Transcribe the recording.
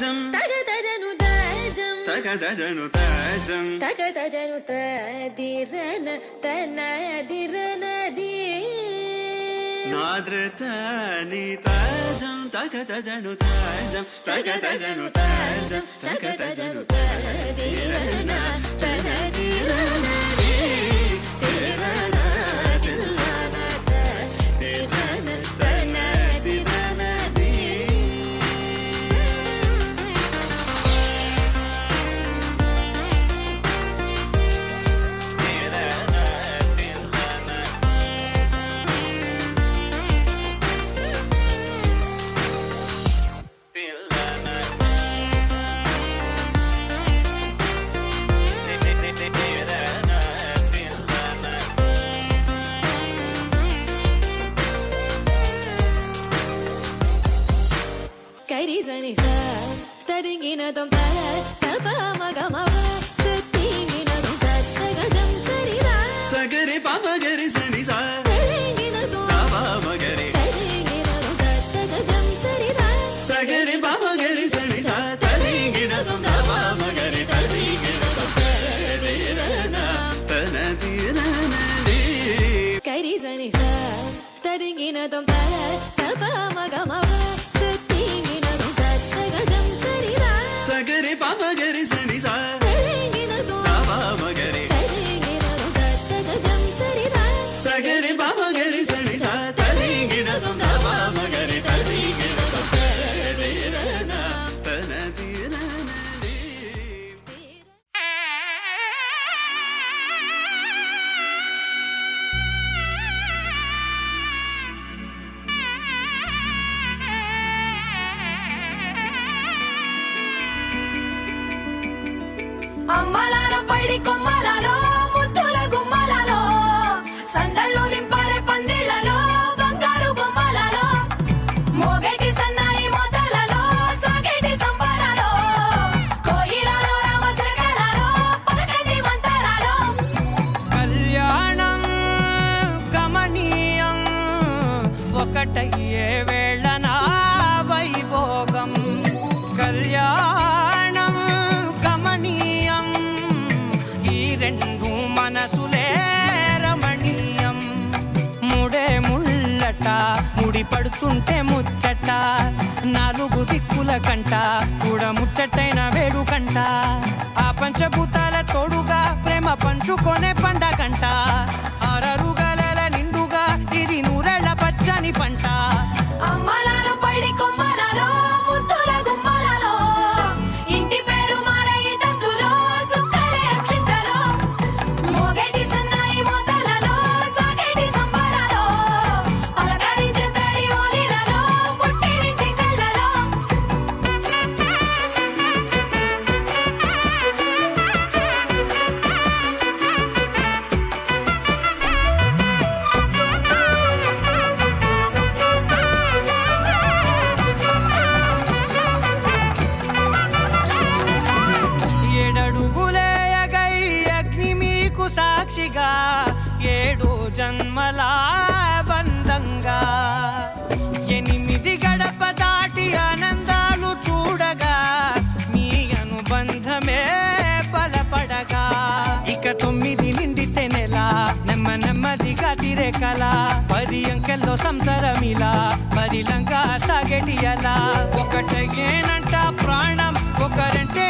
తాజం తగదజను తాజం తగదజను తాజం తగదజను తదిరన తనదిరనది నాద్రతని తాజం తగదజను తాజం తగదజను తాజం తగదజను తదిరన తనదిరనది తిరన తిల్లన తదిరన తనదిరనది కరిజని స తరింగినదం తర తప మగమవ తరింగినదం తగజం తరిరా సగరి పమగరి సని సా తరింగినదం పమగరి తరింగినదం తగజం తరిరా సగరి పమగరి సని సా తరింగినదం పమగరి తరింగినదం తదిరన తనదిరనది కరిజని స తరింగినదం తర తప మగమవ తరింగినదం తగజం తరిరా సగరి పమగరి సని సా తరింగినదం పమగరి తరింగినదం తగజం తరిరా సగరి పమగరి సని సా తరింగినదం పమగరి తరింగినదం తదిరన తనదిరనది అమ్మలాల పైడి కొమ్మలలో ముద్దుల గుమ్మలలో సందళ్ళు నింపారే పందిళ్లలో బంగారు బొమ్మలలో మోగేటి సన్నాయి మోతలలో సాగేటి సంబరాలో కోయిలలో రామశకలలో పలకండి మంతరాలో కళ్యాణం గమనీయం ఒకటయ్యే వేళన వైభోగం కళ్యాణం గమనీయం ఈ రెండు మనసులే రమణీయం ముడే ముళ్ళట ముడి పడుతుంటే ముచ్చట నాలుగు దిక్కుల కంట చూడ ముచ్చటైన వేడుకంట ఆ పంచభూతాల తోడుగా ప్రేమ పంచుకొనే పండగంట అరరుగల నిండుగా ఇది నూరెళ్ళ పచ్చని పంట అమ్మలాల పైడి కొమ్మలలో ముద్దుల గుమ్మలలో ఇంటి పేరు మారయి తందులో చుక్కలే అక్షింతలో మోగేటి సన్నాయి మోతలలో సాగేటి సంబరాలో పలకరించే తడి ఓలిలలో పుట్టినింటి కళ్ళలో ఏడడుగులేయగై అగ్ని మీకు సాక్షిగా ఏడు జన్మల బంధంగా ఎనిమిది గడప దాటి ఆనందాలు చూడగా మీ అనుబంధమే బలపడగా ఇక 9 నిండితే నెల నెమ్మదిగా తిరే కల 10 అంకెల్లో సంసారమిలా పరిలంగా సాగేటి అలా ఒకటేనంట ప్రాణం ఒకరంటే